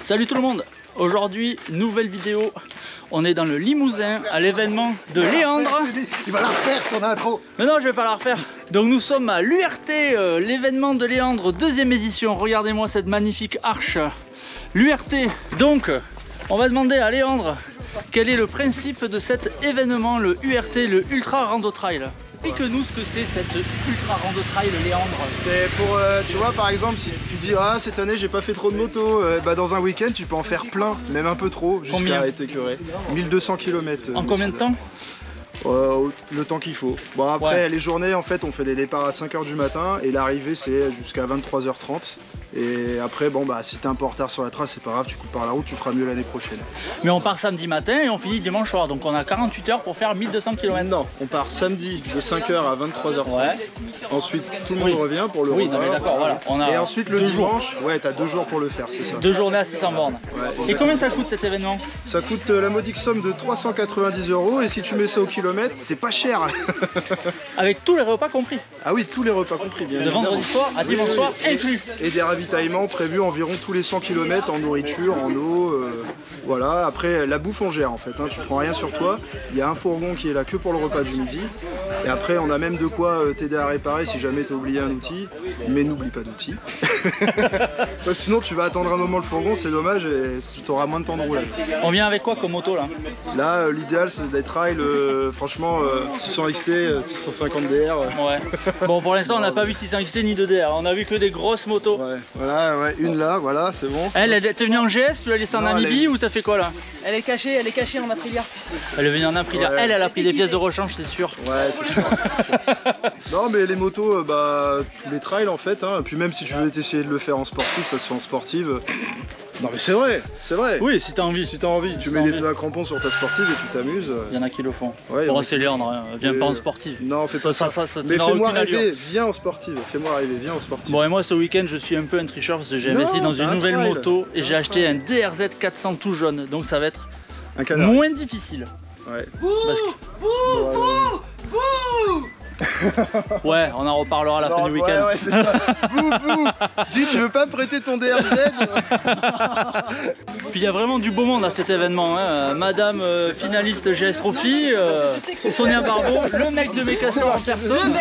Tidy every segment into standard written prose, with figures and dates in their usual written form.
Salut tout le monde. Aujourd'hui, nouvelle vidéo. On est dans le Limousin à l'événement de Léandre. Il va la refaire son intro. Mais non, je vais pas la refaire. Donc nous sommes à l'URT, l'événement de Léandre, deuxième édition. Regardez-moi cette magnifique arche. L'URT. Donc, on va demander à Léandre quel est le principe de cet événement, le URT, le Ultra Rando Trail. Explique-nous ce que c'est cette Ultra Rando Trail, Léandre. C'est pour, tu vois, par exemple, si tu dis ah cette année j'ai pas fait trop de moto, bah dans un week-end tu peux en faire plein, même un peu trop, jusqu'à être écœuré. 1200 km. En combien de temps? Le temps qu'il faut. Bon après les journées en fait on fait des départs à 5 h du matin et l'arrivée c'est jusqu'à 23 h 30. Et après bon bah si t'es un peu en retard sur la trace c'est pas grave, tu coupes par la route, tu feras mieux l'année prochaine. Mais on part samedi matin et on finit dimanche soir, donc on a 48 heures pour faire 1200 km. Non, on part samedi de 5 h à 23 h 30. Ensuite tout le monde revient pour le repas. Oui, non mais d'accord, voilà. On a et ensuite le dimanche, ouais t'as 2 jours pour le faire, c'est ça. 2 journées à 600 bornes. Ouais, et combien ça coûte cet événement? Ça coûte la modique somme de 390 € et si tu mets ça au kilomètre, c'est pas cher. Avec tous les repas compris. Ah oui, tous les repas compris, bien évidemment. De vendredi soir à dimanche soir inclus. Et des ravitaillements prévus environ tous les 100 km en nourriture, en eau. Voilà, après la bouffe on gère en fait, hein. Tu prends rien sur toi. Il y a un fourgon qui est là que pour le repas du midi. Et après on a même de quoi t'aider à réparer si jamais t'as oublié un outil. Mais n'oublie pas d'outil. Sinon tu vas attendre un moment le fourgon, c'est dommage et tu auras moins de temps de roulage. On vient avec quoi comme moto là? Là l'idéal c'est des trails, franchement 600 XT, 650 DR. Ouais. Bon pour l'instant on n'a pas vu 600 XT ni de DR, on a vu que des grosses motos. Ouais. Voilà, ouais, une là, voilà, c'est bon. Elle t'es venue en GS, tu l'as laissée en Namibie ou t'as fait quoi là? Elle est cachée en Aprilia. Elle est venue en Aprilia, ouais. Elle a pris des pièces de rechange c'est sûr. Ouais c'est sûr. Non mais les motos, bah tous les trails en fait, hein. Puis même si tu veux essayer de le faire en sportif, ça se fait en sportive. Non mais c'est vrai, c'est vrai. Oui si t'as envie. Si t'as envie, tu mets des pneus à crampons sur ta sportive et tu t'amuses. Il y en a qui le font. Ouais, bon c'est Léandre, hein. Viens pas en sportive. Non fais pas ça. Mais fais-moi rêver, viens en sportive. Fais-moi rêver, viens en sportive. Bon et moi ce week-end je suis un peu un tricheur parce que j'ai investi dans une nouvelle moto et j'ai acheté un DRZ 400 tout jaune. Donc ça va être moins difficile. Ouais. Ouais, on en reparlera à la fin du week-end. Ouais, c'est ça. Bouh. Dis, tu veux pas me prêter ton DRZ? Puis il y a vraiment du beau monde à cet événement. Hein. Madame finaliste GS Trophy, Sonia Barbeau, le mec de Mécastor en personne.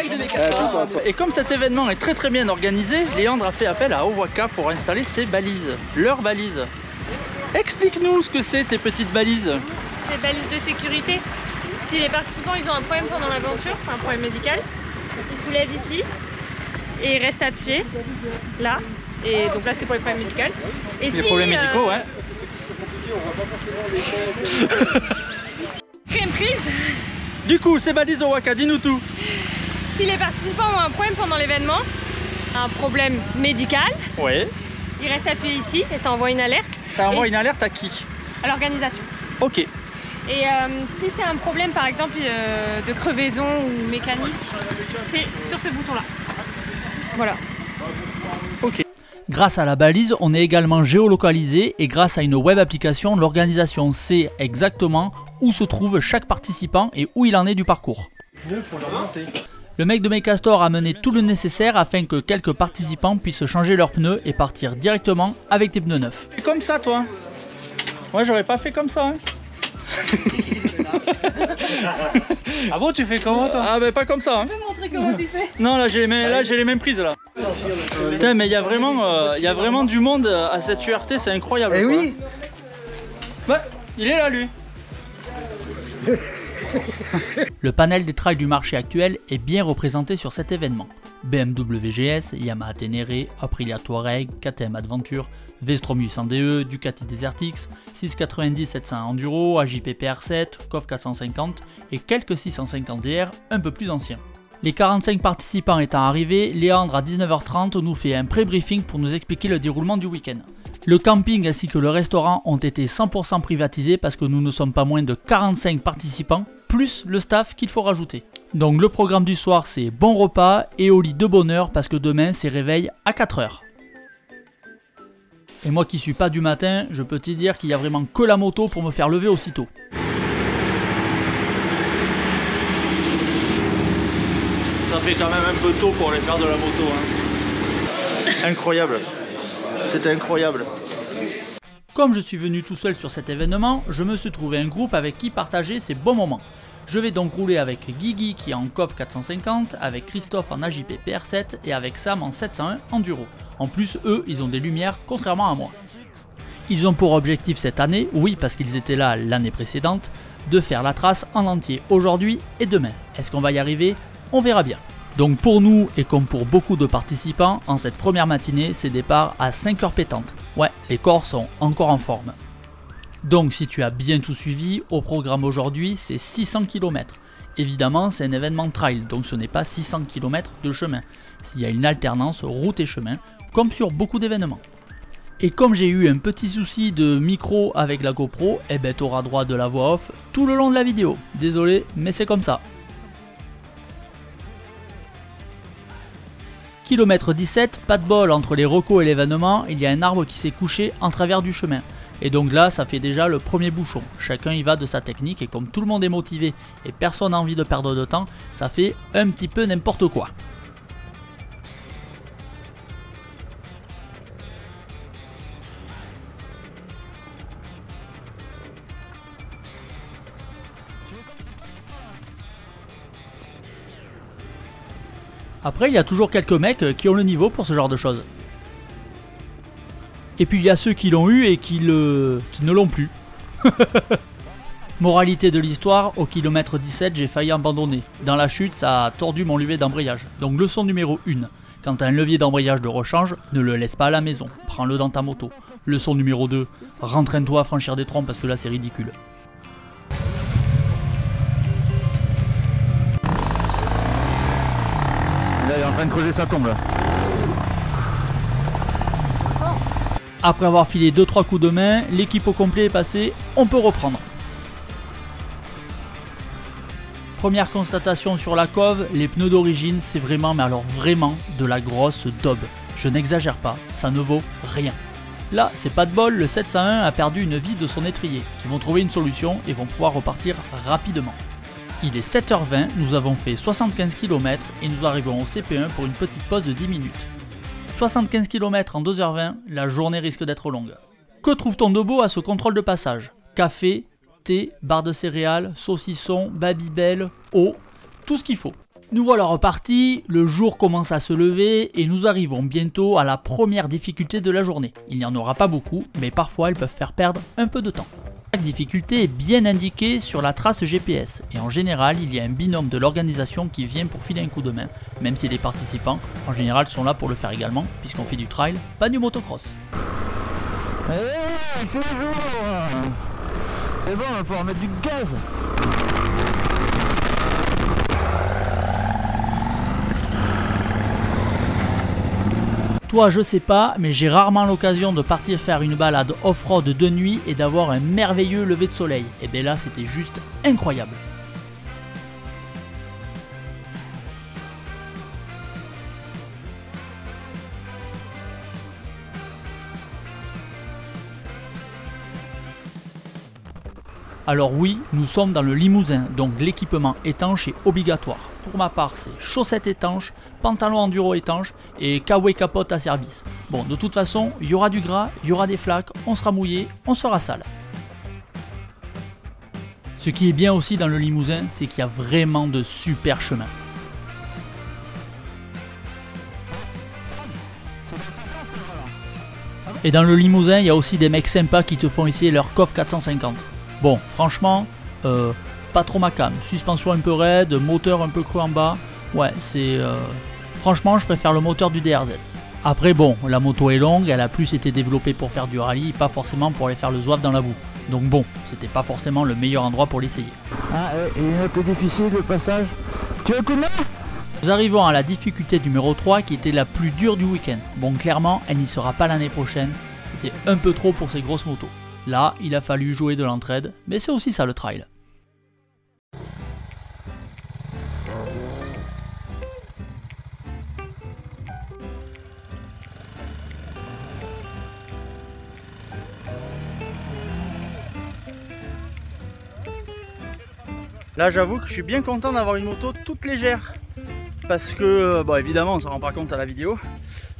Et comme cet événement est très bien organisé, Léandre a fait appel à Owaka pour installer ses balises, leurs balises. Explique-nous ce que c'est tes petites balises. Des balises de sécurité. Si les participants ils ont un problème pendant l'aventure, un problème médical, ils soulèvent ici et ils restent appuyés là. Et donc là c'est pour les problèmes médicaux. Et les problèmes médicaux, ouais. Crème prise. Du coup, ces balises Owaka, dis-nous tout. Si les participants ont un problème pendant l'événement, un problème médical, ouais. Ils restent appuyés ici et ça envoie une alerte. Ça envoie une alerte à qui? À l'organisation. Ok. Et si c'est un problème par exemple de crevaison ou mécanique, c'est sur ce bouton là. Voilà. Ok. Grâce à la balise, on est également géolocalisé et grâce à une web application, l'organisation sait exactement où se trouve chaque participant et où il en est du parcours. Le mec de Mécastor a mené tout le nécessaire afin que quelques participants puissent changer leurs pneus et partir directement avec des pneus neufs. C'est comme ça toi? Ouais, j'aurais pas fait comme ça. Hein. Ah bon, tu fais comment toi? Ah bah pas comme ça. Hein. Tu peux montrer comment tu fais? Non là j'ai les mêmes prises là. Putain mais il y a vraiment du monde à cette URT, c'est incroyable. Eh oui. Bah il est là lui. Le panel des trails du marché actuel est bien représenté sur cet événement. BMW GS, Yamaha Ténéré, Aprilia Touareg, KTM Adventure, V-Strom 800DE, Ducati Desert X, 690 700 Enduro, AJP PR7, KOF 450 et quelques 650 DR un peu plus anciens. Les 45 participants étant arrivés, Léandre à 19 h 30 nous fait un pré-briefing pour nous expliquer le déroulement du week-end. Le camping ainsi que le restaurant ont été 100% privatisés parce que nous ne sommes pas moins de 45 participants, plus le staff qu'il faut rajouter. Donc le programme du soir c'est bon repas et au lit de bonne heure parce que demain c'est réveil à 4 h. Et moi qui suis pas du matin, je peux te dire qu'il y a vraiment que la moto pour me faire lever aussitôt. Ça fait quand même un peu tôt pour aller faire de la moto. Hein. Incroyable. C'était incroyable. Comme je suis venu tout seul sur cet événement, je me suis trouvé un groupe avec qui partager ces bons moments. Je vais donc rouler avec Guigui qui est en COV 450, avec Christophe en AJP PR7 et avec Sam en 701 Enduro. En plus, eux, ils ont des lumières contrairement à moi. Ils ont pour objectif cette année, oui parce qu'ils étaient là l'année précédente, de faire la trace en entier aujourd'hui et demain. Est-ce qu'on va y arriver? On verra bien. Donc pour nous, et comme pour beaucoup de participants, en cette première matinée, c'est départ à 5h pétantes. Ouais, les corps sont encore en forme. Donc si tu as bien tout suivi, au programme aujourd'hui, c'est 600 km. Évidemment, c'est un événement trail, donc ce n'est pas 600 km de chemin. Il y a une alternance route et chemin, comme sur beaucoup d'événements. Et comme j'ai eu un petit souci de micro avec la GoPro, eh ben tu auras droit de la voix off tout le long de la vidéo. Désolé, mais c'est comme ça. Kilomètre 17, pas de bol entre les recos et l'événement, il y a un arbre qui s'est couché en travers du chemin. Et donc là, ça fait déjà le premier bouchon. Chacun y va de sa technique et comme tout le monde est motivé et personne n'a envie de perdre de temps, ça fait un petit peu n'importe quoi. Après, il y a toujours quelques mecs qui ont le niveau pour ce genre de choses. Et puis il y a ceux qui l'ont eu et qui ne l'ont plus. Moralité de l'histoire, au kilomètre 17, j'ai failli abandonner. Dans la chute, ça a tordu mon levier d'embrayage. Donc leçon numéro 1. Quand tu as un levier d'embrayage de rechange, ne le laisse pas à la maison. Prends-le dans ta moto. Leçon numéro 2. Rentraîne-toi à franchir des troncs parce que là c'est ridicule. Là, il est en train de creuser sa tombe là. Après avoir filé 2-3 coups de main, l'équipe au complet est passée, on peut reprendre. Première constatation sur la COV, les pneus d'origine c'est vraiment, mais alors vraiment, de la grosse daube. Je n'exagère pas, ça ne vaut rien. Là, c'est pas de bol, le 701 a perdu une vis de son étrier. Ils vont trouver une solution et vont pouvoir repartir rapidement. Il est 7h20, nous avons fait 75 km et nous arrivons au CP1 pour une petite pause de 10 minutes. 75 km en 2h20, la journée risque d'être longue. Que trouve-t-on de beau à ce contrôle de passage? Café, thé, barre de céréales, saucisson, Babybel, eau, tout ce qu'il faut. Nous voilà repartis, le jour commence à se lever et nous arrivons bientôt à la première difficulté de la journée. Il n'y en aura pas beaucoup, mais parfois elles peuvent faire perdre un peu de temps. Chaque difficulté est bien indiquée sur la trace GPS et en général il y a un binôme de l'organisation qui vient pour filer un coup de main, même si les participants en général sont là pour le faire également puisqu'on fait du trail, pas du motocross. Il fait jour. C'est bon, on va pouvoir mettre du gaz. Toi, je sais pas, mais j'ai rarement l'occasion de partir faire une balade off-road de nuit et d'avoir un merveilleux lever de soleil. Et bien là, c'était juste incroyable. Alors oui, nous sommes dans le Limousin, donc l'équipement étanche est obligatoire. Pour ma part, c'est chaussettes étanches, pantalon enduro étanche et kawaii capote à service. Bon, de toute façon, il y aura du gras, il y aura des flaques, on sera mouillé, on sera sale. Ce qui est bien aussi dans le Limousin, c'est qu'il y a vraiment de super chemins. Et dans le Limousin, il y a aussi des mecs sympas qui te font essayer leur COV 450. Bon, franchement, pas trop ma cam. Suspension un peu raide, moteur un peu creux en bas. Ouais, c'est... franchement, je préfère le moteur du DRZ. Après, bon, la moto est longue, elle a plus été développée pour faire du rallye, pas forcément pour aller faire le zouave dans la boue. Donc bon, c'était pas forcément le meilleur endroit pour l'essayer. Ah, et une autre difficile, le passage. Tu veux un coup de main? Nous arrivons à la difficulté numéro 3 qui était la plus dure du week-end. Bon, clairement, elle n'y sera pas l'année prochaine. C'était un peu trop pour ces grosses motos. Là, il a fallu jouer de l'entraide, mais c'est aussi ça le trail. Là, j'avoue que je suis bien content d'avoir une moto toute légère. Parce que, bon, évidemment, on ne s'en rend pas compte à la vidéo.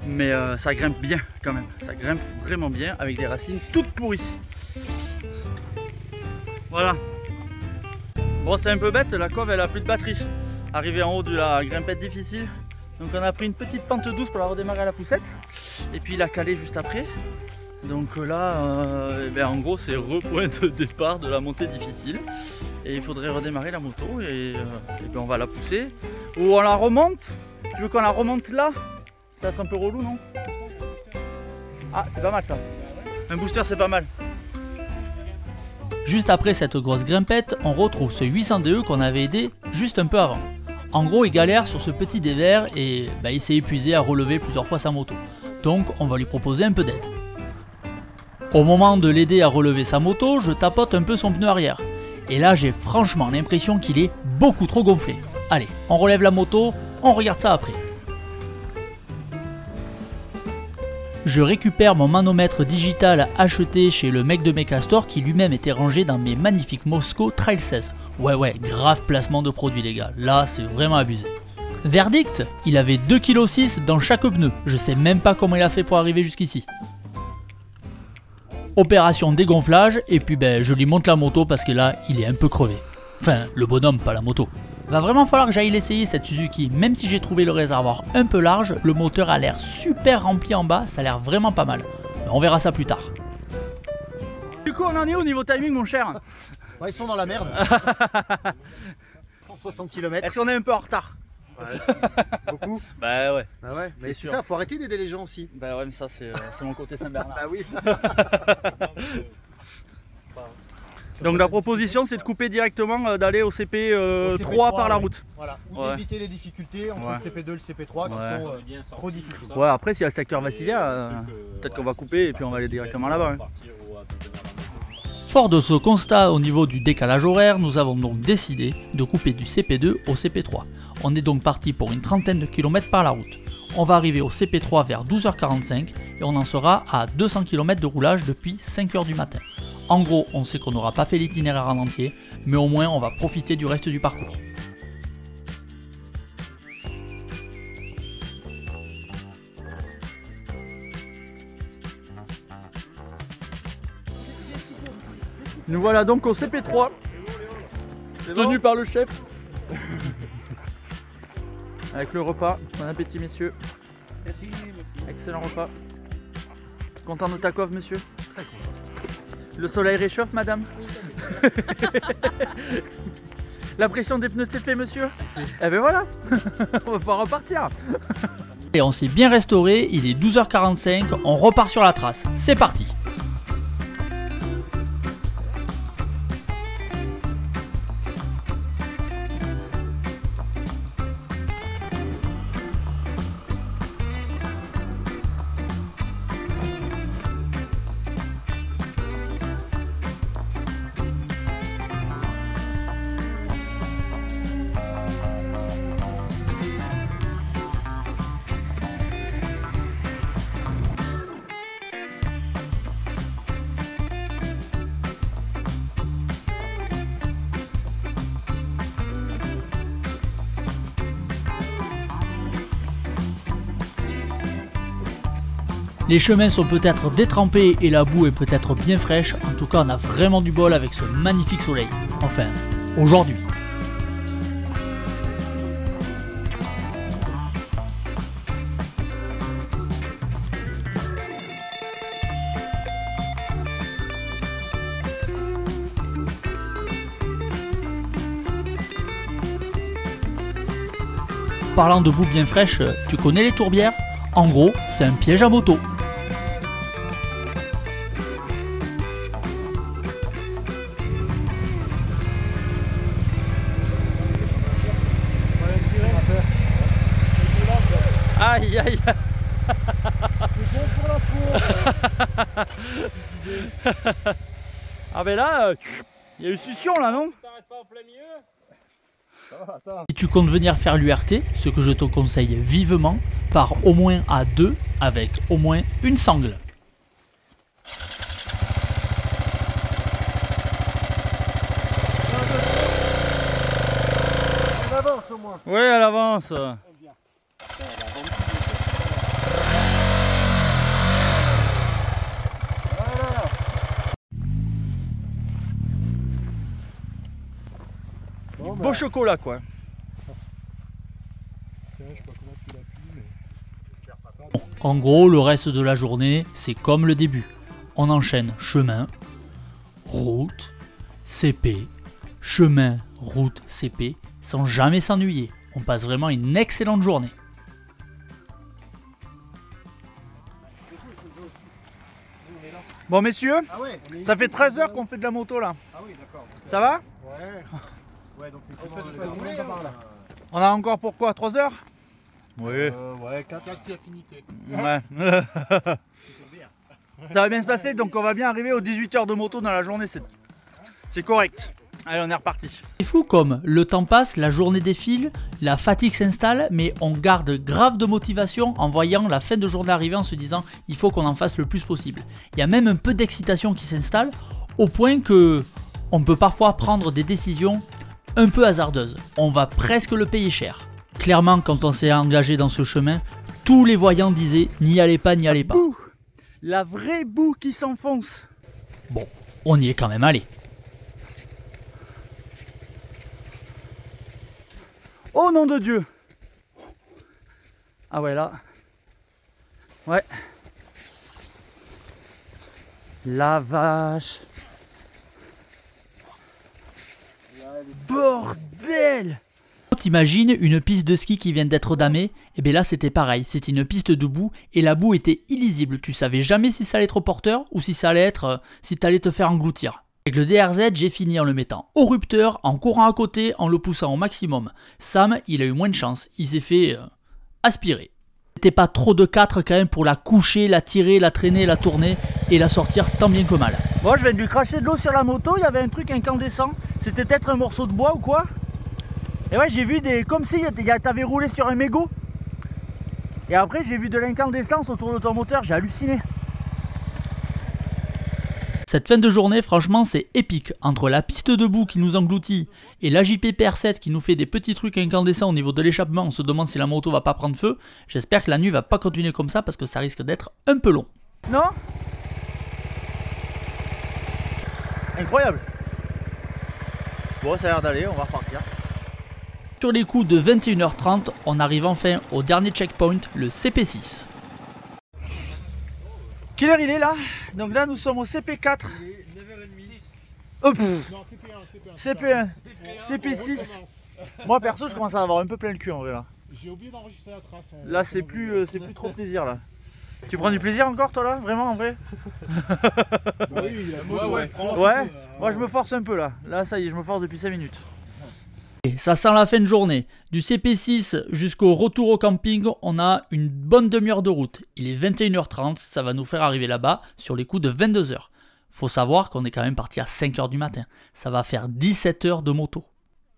Mais ça grimpe bien quand même, ça grimpe vraiment bien avec des racines toutes pourries. Voilà. Bon, c'est un peu bête, la cove elle a plus de batterie. Arrivé en haut de la grimpette difficile, donc on a pris une petite pente douce pour la redémarrer à la poussette. Et puis la caler juste après. Donc là, en gros c'est repoint de départ de la montée difficile. Et il faudrait redémarrer la moto et ben on va la pousser. Ou on la remonte. Tu veux qu'on la remonte là? Ça va être un peu relou, non? Ah, c'est pas mal ça. Un booster, c'est pas mal. Juste après cette grosse grimpette, on retrouve ce 800 DE qu'on avait aidé juste un peu avant. En gros, il galère sur ce petit dévers et il s'est épuisé à relever plusieurs fois sa moto. Donc, on va lui proposer un peu d'aide. Au moment de l'aider à relever sa moto, je tapote un peu son pneu arrière. Et là, j'ai franchement l'impression qu'il est beaucoup trop gonflé. Allez, on relève la moto, on regarde ça après. Je récupère mon manomètre digital acheté chez le mec de Mecastore qui lui-même était rangé dans mes magnifiques Mosco Trail 16. Ouais, grave placement de produit les gars, là c'est vraiment abusé. Verdict, il avait 2,6 kg dans chaque pneu, je sais même pas comment il a fait pour arriver jusqu'ici. Opération dégonflage et puis je lui monte la moto parce que là il est un peu crevé. Enfin le bonhomme, pas la moto. Va vraiment falloir que j'aille l'essayer cette Suzuki, même si j'ai trouvé le réservoir un peu large, le moteur a l'air super rempli en bas, ça a l'air vraiment pas mal. Mais on verra ça plus tard. Du coup on en est où au niveau timing mon cher? Ouais, ils sont dans la merde. 160 km. Est-ce qu'on est un peu en retard? Ouais. Beaucoup? Bah ouais. Bah ouais, mais c'est ça, faut arrêter d'aider les gens aussi. Bah ouais, mais ça c'est mon côté Saint-Bernard. Bah oui. Donc la proposition c'est de couper directement, d'aller au CP3 par la route. Voilà, ou d'éviter les difficultés entre le CP2 et le CP3 qui sont trop difficiles. Ouais, après s'il y a le secteur Vassivia, peut-être qu'on va couper et puis on va aller directement là-bas. Hein. Fort de ce constat au niveau du décalage horaire, nous avons donc décidé de couper du CP2 au CP3. On est donc parti pour une trentaine de kilomètres par la route. On va arriver au CP3 vers 12h45 et on en sera à 200 km de roulage depuis 5h du matin. En gros, on sait qu'on n'aura pas fait l'itinéraire en entier, mais au moins on va profiter du reste du parcours. Nous voilà donc au CP3, tenu par le chef. Avec le repas. Bon appétit messieurs. Merci. Excellent repas. Content de ta coiffe monsieur? Très content. Le soleil réchauffe madame? La pression des pneus c'est fait monsieur? Eh ben voilà. On va pouvoir repartir. Et on s'est bien restauré, il est 12h45, on repart sur la trace. C'est parti. Les chemins sont peut-être détrempés et la boue est peut-être bien fraîche, en tout cas on a vraiment du bol avec ce magnifique soleil. Enfin, aujourd'hui. Parlant de boue bien fraîche, tu connais les tourbières? En gros, c'est un piège à moto. Aïe aïe. Ah ben là, il y a eu succion là non? Si tu comptes venir faire l'URT, ce que je te conseille vivement, pars au moins à 2 avec au moins une sangle. Elle avance au moins. Oui, elle avance. beau chocolat quoi. En gros, le reste de la journée, c'est comme le début. On enchaîne chemin, route, CP, chemin, route, CP, sans jamais s'ennuyer. On passe vraiment une excellente journée. Bon messieurs, ça fait 13 heures qu'on fait de la moto là. Ah oui, d'accord. Ça va? Ouais, donc On a encore pour quoi? 3 heures? Oui. Ouais, 4 si affinité. Ouais. Ça va bien se passer, donc on va bien arriver aux 18 heures de moto dans la journée, c'est correct. Allez, on est reparti. C'est fou comme le temps passe, la journée défile, la fatigue s'installe, mais on garde grave de motivation en voyant la fin de journée arriver en se disant il faut qu'on en fasse le plus possible. Il y a même un peu d'excitation qui s'installe au point que on peut parfois prendre des décisions un peu hasardeuses. On va presque le payer cher. Clairement, quand on s'est engagé dans ce chemin, tous les voyants disaient n'y allez pas, n'y allez pas. Boue, la vraie boue qui s'enfonce. Bon, on y est quand même allé. Oh nom de Dieu! Ah ouais là. Ouais. La vache. Bordel! T'imagines une piste de ski qui vient d'être damée, et bien là c'était pareil, c'était une piste de boue et la boue était illisible, tu savais jamais si ça allait être porteur ou si ça allait être, si t'allais te faire engloutir. Avec le DRZ, j'ai fini en le mettant au rupteur, en courant à côté, en le poussant au maximum. Sam, il a eu moins de chance, il s'est fait aspirer. C'était pas trop de 4 quand même pour la coucher, la tirer, la traîner, la tourner et la sortir tant bien que mal. Moi je viens de lui cracher de l'eau sur la moto, il y avait un truc incandescent, c'était peut-être un morceau de bois ou quoi. Et ouais, j'ai vu des... comme si t'avais roulé sur un mégot. Et après j'ai vu de l'incandescence autour de ton moteur, j'ai halluciné. Cette fin de journée, franchement, c'est épique. Entre la piste de boue qui nous engloutit et la JP PR7 qui nous fait des petits trucs incandescents au niveau de l'échappement, on se demande si la moto va pas prendre feu. J'espère que la nuit va pas continuer comme ça parce que ça risque d'être un peu long. Non? Incroyable. Bon, ça a l'air d'aller, on va repartir. Sur les coups de 21h30, on arrive enfin au dernier checkpoint, le CP6. Quelle heure il est là? Donc là nous sommes au CP4. Oh, CP1, CP6. Moi perso je commence à avoir un peu plein le cul en vrai là. J'ai oublié d'enregistrer la trace. Là c'est plus trop plaisir là. Tu prends du plaisir encore toi là? Vraiment en vrai? Ouais, moi je me force un peu là. Là ça y est, je me force depuis 5 minutes. Et ça sent la fin de journée. Du CP6 jusqu'au retour au camping, on a une bonne demi-heure de route. Il est 21h30, ça va nous faire arriver là-bas sur les coups de 22h. Faut savoir qu'on est quand même parti à 5h du matin. Ça va faire 17 heures de moto.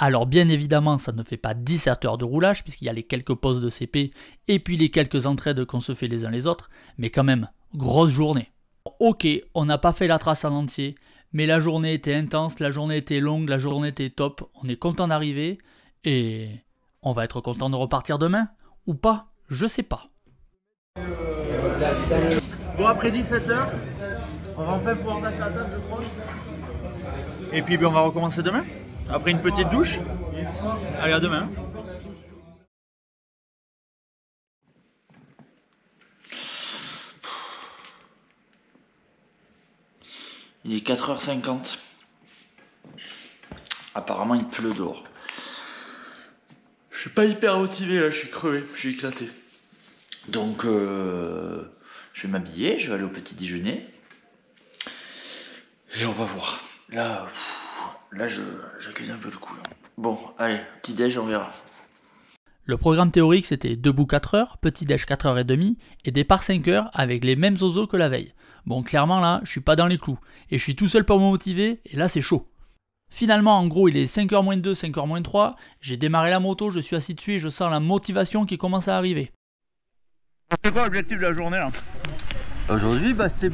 Alors bien évidemment, ça ne fait pas 17 heures de roulage puisqu'il y a les quelques pauses de CP et puis les quelques entraides qu'on se fait les uns les autres. Mais quand même, grosse journée. Ok, on n'a pas fait la trace en entier. Mais la journée était intense, la journée était longue, la journée était top. On est content d'arriver et on va être content de repartir demain ou pas, je sais pas. Bon après 17 heures, on va enfin pouvoir passer la table je crois. Et puis on va recommencer demain. Après une petite douche. Allez à demain. Il est 4h50. Apparemment il pleut dehors. Je suis pas hyper motivé là, je suis crevé, je suis éclaté. Donc je vais m'habiller, je vais aller au petit déjeuner. Et on va voir. Là j'accuse un peu le coup. Là. Bon, allez, petit déj, on verra. Le programme théorique c'était debout 4 heures, petit déj 4h30 et départ 5 heures avec les mêmes ozos que la veille. Bon clairement là, je suis pas dans les clous et je suis tout seul pour me motiver et là c'est chaud. Finalement en gros il est 5h-2, 5h-3, j'ai démarré la moto, je suis assis dessus et je sens la motivation qui commence à arriver. C'est quoi l'objectif de la journée là? Aujourd'hui, c'est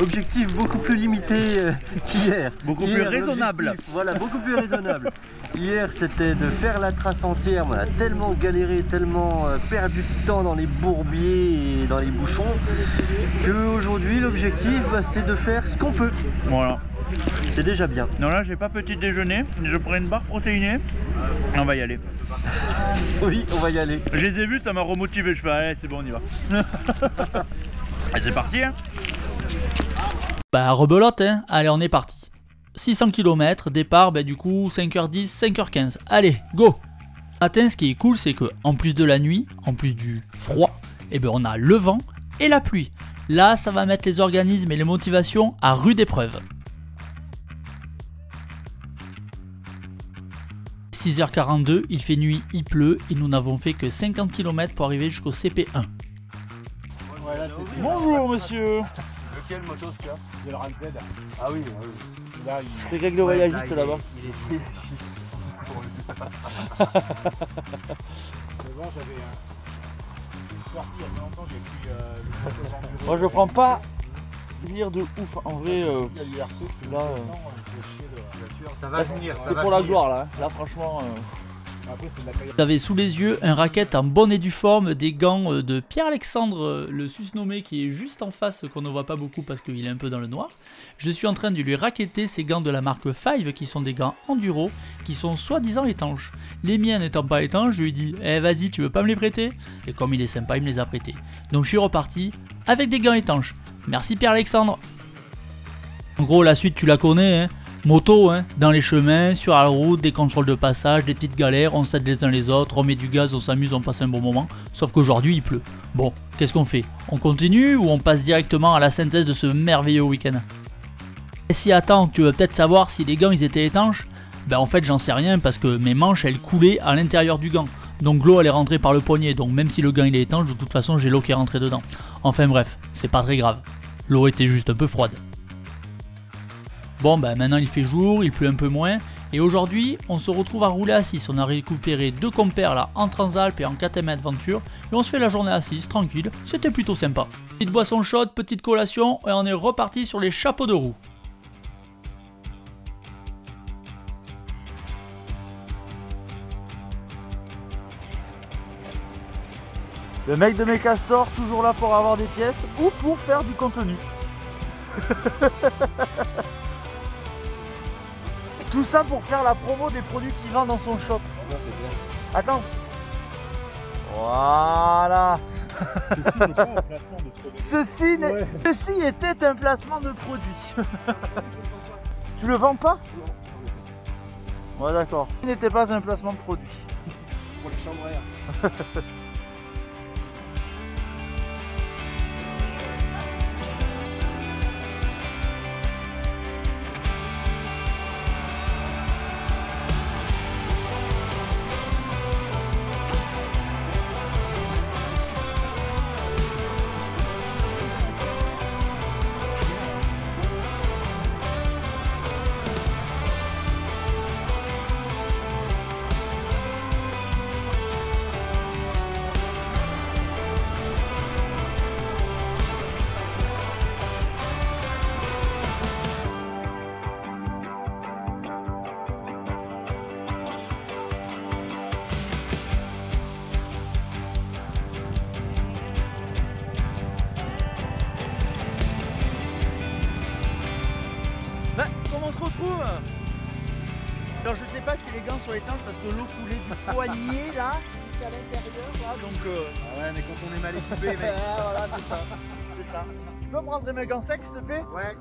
objectif beaucoup plus limité qu'hier. Beaucoup plus raisonnable. Voilà, beaucoup plus raisonnable. Hier, c'était de faire la trace entière. On a tellement galéré, tellement perdu de temps dans les bourbiers et dans les bouchons, qu'aujourd'hui, l'objectif, c'est de faire ce qu'on peut. Voilà. C'est déjà bien. Non, là, j'ai pas petit déjeuner. Je prends une barre protéinée. Et on va y aller. Oui, on va y aller. Je les ai vus, ça m'a remotivé. Je fais, allez, c'est bon, on y va. Et c'est parti, hein. Bah, rebelote, hein. Allez, on est parti. 600 km, départ, bah, du coup, 5h10, 5h15. Allez, go! Matin, ce qui est cool, c'est que en plus de la nuit, en plus du froid, eh ben, on a le vent et la pluie. Là, ça va mettre les organismes et les motivations à rude épreuve. 6h42, il fait nuit, il pleut et nous n'avons fait que 50 km pour arriver jusqu'au CP1. Voilà, Bonjour monsieur. Lequel motos tu as? De le Ransbed. Ah oui, oui. Là, C'est quelques voyagistes là-bas. Il est voyagiste. Mais bon, j'avais une sortie il y a pas longtemps, j'ai pris le motos enduro. Moi je prends pas lire de ouf en vrai. Il y a l'URT, là, ça va venir. C'est pour la gloire là. Là franchement. Après, c'est de la caille. Vous avez sous les yeux un racket en bonne et due forme, des gants de Pierre-Alexandre, le susnommé qui est juste en face, qu'on ne voit pas beaucoup parce qu'il est un peu dans le noir. Je suis en train de lui racketter ces gants de la marque Five qui sont des gants enduro, qui sont soi-disant étanches. Les miens n'étant pas étanches, je lui dis eh vas-y, tu veux pas me les prêter? Et comme il est sympa, il me les a prêtés. Donc je suis reparti avec des gants étanches. Merci Pierre-Alexandre. En gros, la suite tu la connais, hein. Moto, hein, dans les chemins, sur la route, des contrôles de passage, des petites galères, on s'aide les uns les autres, on met du gaz, on s'amuse, on passe un bon moment. Sauf qu'aujourd'hui il pleut. Bon, qu'est-ce qu'on fait? On continue ou on passe directement à la synthèse de ce merveilleux week-end? Et si attends, tu veux peut-être savoir si les gants ils étaient étanches? Ben en fait j'en sais rien parce que mes manches elles coulaient à l'intérieur du gant. Donc l'eau elle est rentrée par le poignet, donc même si le gant il est étanche, de toute façon j'ai l'eau qui est rentrée dedans. Enfin bref, c'est pas très grave. L'eau était juste un peu froide. Bon bah maintenant il fait jour, il pleut un peu moins et aujourd'hui on se retrouve à rouler à 6. On a récupéré 2 compères là en Transalp et en KTM Adventure et on se fait la journée à 6 tranquille, c'était plutôt sympa. Petite boisson chaude, petite collation et on est reparti sur les chapeaux de roue. Le mec de mes castors, toujours là pour avoir des pièces ou pour faire du contenu. Tout ça pour faire la promo des produits qu'il vend dans son shop. Ça, c'est bien. Attends. Voilà. Ceci n'est pas un placement de produit. Ceci était un placement de produit. Tu le vends pas? Ouais d'accord. Ce n'était pas un placement de produit. Pour les chambres à air. Bah, comment on se retrouve? Alors je sais pas si les gants sont étanches parce que l'eau coulait du poignet là jusqu'à l'intérieur là, donc Ah ouais mais quand on est mal équipé mec. voilà c'est ça, c'est ça. Tu peux me rendre mes gants secs s'il te plaît? Ouais.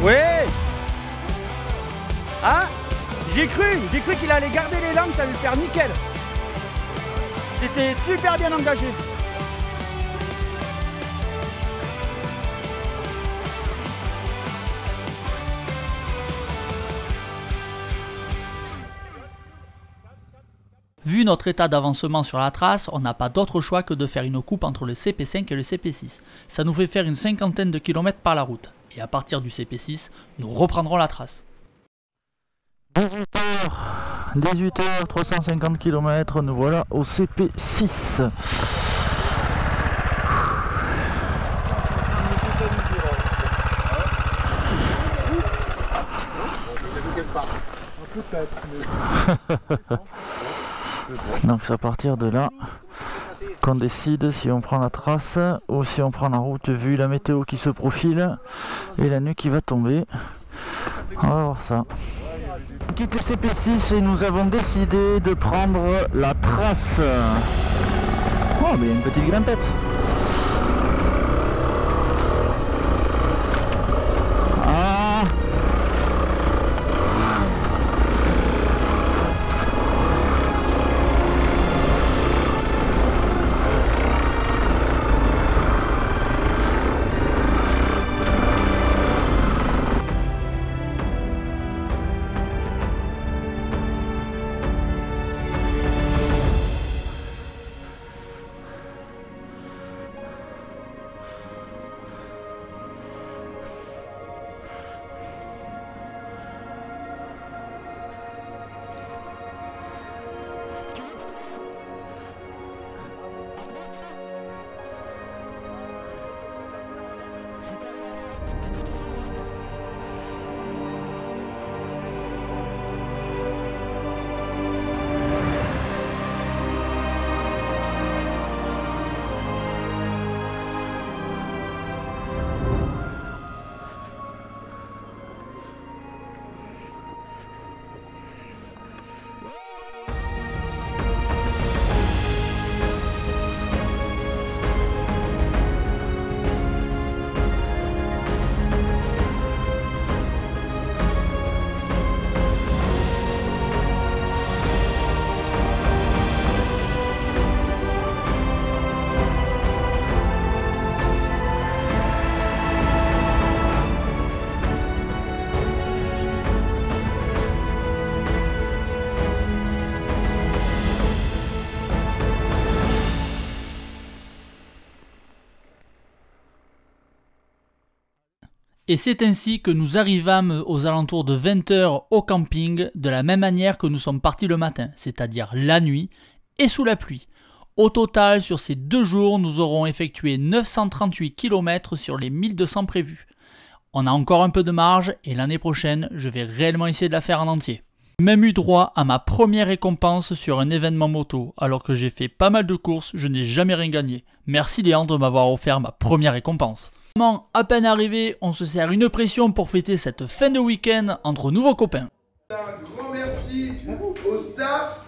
Ouais. Ah, j'ai cru qu'il allait garder les lampes, ça allait le faire nickel. C'était super bien engagé. Vu notre état d'avancement sur la trace, on n'a pas d'autre choix que de faire une coupe entre le CP5 et le CP6. Ça nous fait faire une cinquantaine de kilomètres par la route. Et à partir du CP6, nous reprendrons la trace. 18h, 350 km, nous voilà au CP6. Donc c'est à partir de là qu'on décide si on prend la trace ou si on prend la route vu la météo qui se profile et la nuit qui va tomber. On va voir ça. On quitte le CP6 et nous avons décidé de prendre la trace. Oh mais il y a une petite grimpette. Ah. Et c'est ainsi que nous arrivâmes aux alentours de 20 h au camping, de la même manière que nous sommes partis le matin, c'est-à-dire la nuit et sous la pluie. Au total, sur ces 2 jours, nous aurons effectué 938 km sur les 1200 prévus. On a encore un peu de marge et l'année prochaine, je vais réellement essayer de la faire en entier. J'ai même eu droit à ma première récompense sur un événement moto, alors que j'ai fait pas mal de courses, je n'ai jamais rien gagné. Merci Léandre de m'avoir offert ma première récompense. À peine arrivé, on se sert une pression pour fêter cette fin de week-end entre nouveaux copains. Un grand merci au staff.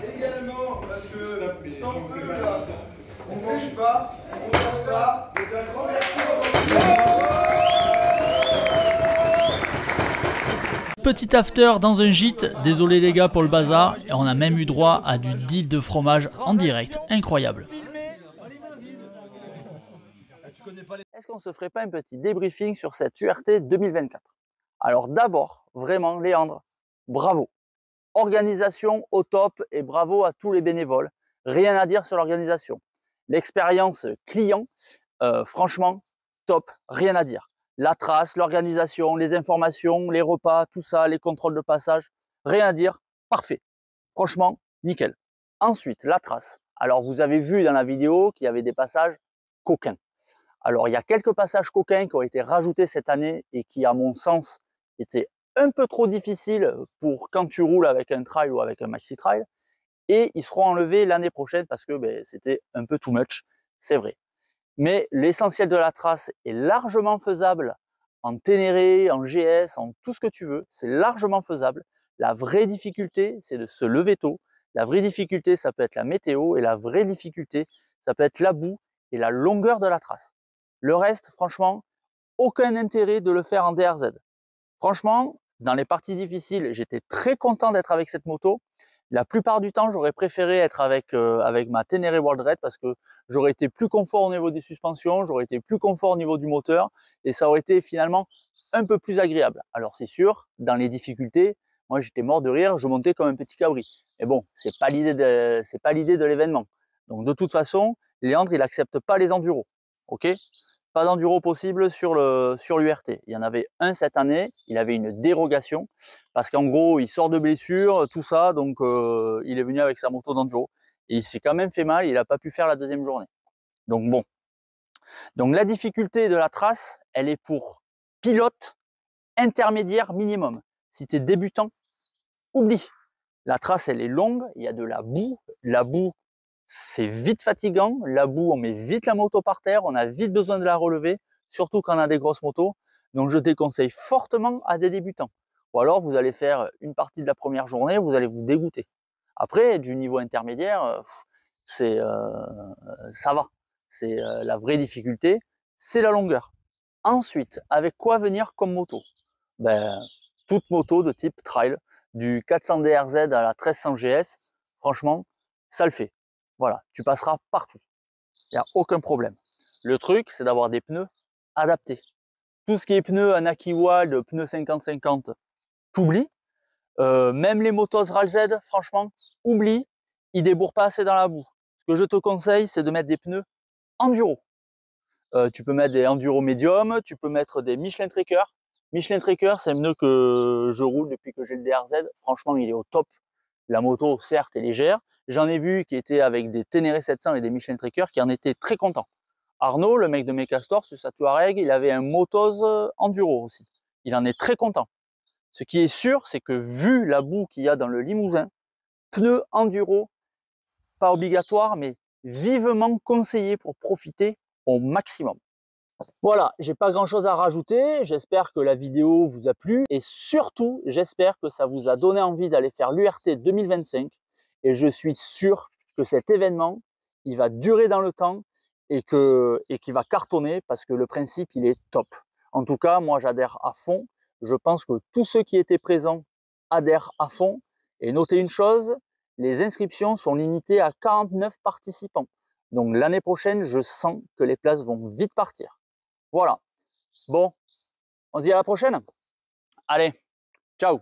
Également parce que sans eux là, on ne mange pas, on ne dort pas. Donc un grand merci au Petit after dans un gîte, désolé les gars pour le bazar, et on a même eu droit à du deal de fromage en direct, incroyable. Est-ce qu'on se ferait pas un petit débriefing sur cette URT 2024? Alors d'abord, vraiment Léandre, bravo. Organisation au top et bravo à tous les bénévoles. Rien à dire sur l'organisation. L'expérience client, franchement, top, rien à dire. La trace, l'organisation, les informations, les repas, tout ça, les contrôles de passage, rien à dire, parfait. Franchement, nickel. Ensuite, la trace. Alors, vous avez vu dans la vidéo qu'il y avait des passages coquins. Alors, il y a quelques passages coquins qui ont été rajoutés cette année et qui, à mon sens, étaient un peu trop difficiles pour quand tu roules avec un trail ou avec un maxi trail. Et ils seront enlevés l'année prochaine parce que c'était un peu too much, c'est vrai. Mais l'essentiel de la trace est largement faisable en Ténéré, en GS, en tout ce que tu veux. C'est largement faisable. La vraie difficulté, c'est de se lever tôt. La vraie difficulté, ça peut être la météo. Et la vraie difficulté, ça peut être la boue et la longueur de la trace. Le reste, franchement, aucun intérêt de le faire en DRZ. Franchement, dans les parties difficiles, j'étais très content d'être avec cette moto. La plupart du temps, j'aurais préféré être avec ma Ténéré World Red parce que j'aurais été plus confort au niveau des suspensions, j'aurais été plus confort au niveau du moteur et ça aurait été finalement un peu plus agréable. Alors c'est sûr, dans les difficultés, moi j'étais mort de rire, je montais comme un petit cabri. Mais bon, c'est pas l'idée de l'événement. Donc de toute façon, Léandre, il accepte pas les enduros. Ok? Pas d'enduro possible sur l'URT. Il y en avait un cette année, il avait une dérogation parce qu'en gros, il sort de blessure, tout ça, donc il est venu avec sa moto d'enduro. Et il s'est quand même fait mal, il n'a pas pu faire la deuxième journée. Donc bon. Donc la difficulté de la trace, elle est pour pilote intermédiaire minimum. Si tu es débutant, oublie. La trace, elle est longue, il y a de la boue. La boue, c'est vite fatigant. La boue, on met vite la moto par terre, on a vite besoin de la relever, surtout quand on a des grosses motos. Donc je déconseille fortement à des débutants. Ou alors vous allez faire une partie de la première journée, vous allez vous dégoûter. Après, du niveau intermédiaire, ça va. C'est la vraie difficulté, c'est la longueur. Ensuite, avec quoi venir comme moto? Ben, toute moto de type trail, du 400 DRZ à la 1300 GS, franchement, ça le fait. Voilà, tu passeras partout. Il n'y a aucun problème. Le truc, c'est d'avoir des pneus adaptés. Tout ce qui est pneus Anaki Wild, pneus 50-50, t'oublies. Même les motos RAL-Z, franchement, oublie. Ils débourrent pas assez dans la boue. Ce que je te conseille, c'est de mettre des pneus enduro. Tu peux mettre des enduro médium, tu peux mettre des Michelin Trekker. Michelin Trekker, c'est un pneu que je roule depuis que j'ai le DRZ. Franchement, il est au top. La moto, certes, est légère. J'en ai vu qui étaient avec des Ténéré 700 et des Michelin Trekker qui en étaient très contents. Arnaud, le mec de Mecastor, sur sa Touareg, il avait un Motos Enduro aussi. Il en est très content. Ce qui est sûr, c'est que vu la boue qu'il y a dans le Limousin, pneus Enduro, pas obligatoire, mais vivement conseillé pour profiter au maximum. Voilà, j'ai pas grand chose à rajouter, j'espère que la vidéo vous a plu et surtout j'espère que ça vous a donné envie d'aller faire l'URT 2025 et je suis sûr que cet événement il va durer dans le temps et qu'il va cartonner parce que le principe il est top. En tout cas, moi j'adhère à fond, je pense que tous ceux qui étaient présents adhèrent à fond et notez une chose, les inscriptions sont limitées à 49 participants. Donc l'année prochaine, je sens que les places vont vite partir. Voilà. Bon, on se dit à la prochaine. Allez, ciao.